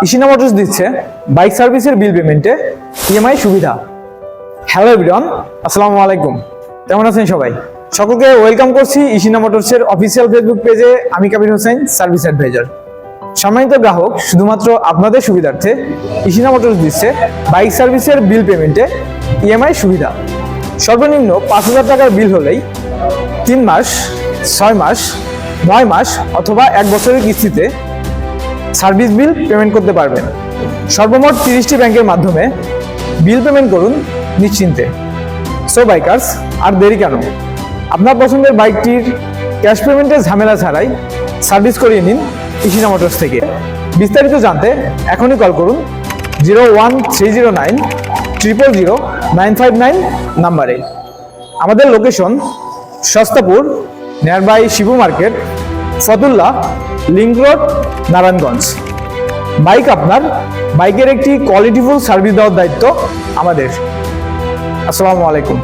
ইশিনা motors দিচ্ছে bike সার্ভিসের বিল পেমেন্টে ইএমআই সুবিধা। হ্যালো এভরিওয়ান, আসসালামু আলাইকুম। কেমন আছেন সবাই? সকলকে ওয়েলকাম করছি ইশিনা মোটরসের অফিসিয়াল ফেসবুক পেজে। আমি কাবির হোসেন, সার্ভিস অ্যাডভাইজার। সম্মানিত গ্রাহক, শুধুমাত্র আপনাদের সুবিধার্থে ইশিনা মোটরস দিচ্ছে বাইক সার্ভিসের বিল পেমেন্টে ইএমআই সুবিধা। সর্বনিম্ন 5,000 টাকার বিল হলেই 3 মাস, 6 মাস, 9 মাস অথবা 1 বছরের কিস্তিতে সার্ভিস বিল পেমেন্ট করতে পারবেন। সর্বমোট 30টি ব্যাংকের মাধ্যমে বিল পেমেন্ট করুন নিশ্চিন্তে। সো বাইকার্স, আর দেরি কেন? আপনার পছন্দের বাইকটির ক্যাশ পেমেন্টের ঝামেলা ছাড়াই সার্ভিস করিয়ে নিন ইশিনা মোটরস থেকে। বিস্তারিত জানতে এখনই কল করুন 01309 নাম্বারে। আমাদের location Sastapur, nearby Shibu market, Fatullah, link road, Narayanganj. Bike আপনার, বাইকের একটি কোয়ালিটিফুল সার্ভিস দেওয়ার দায়িত্ব আমাদের। আসসালামু আলাইকুম।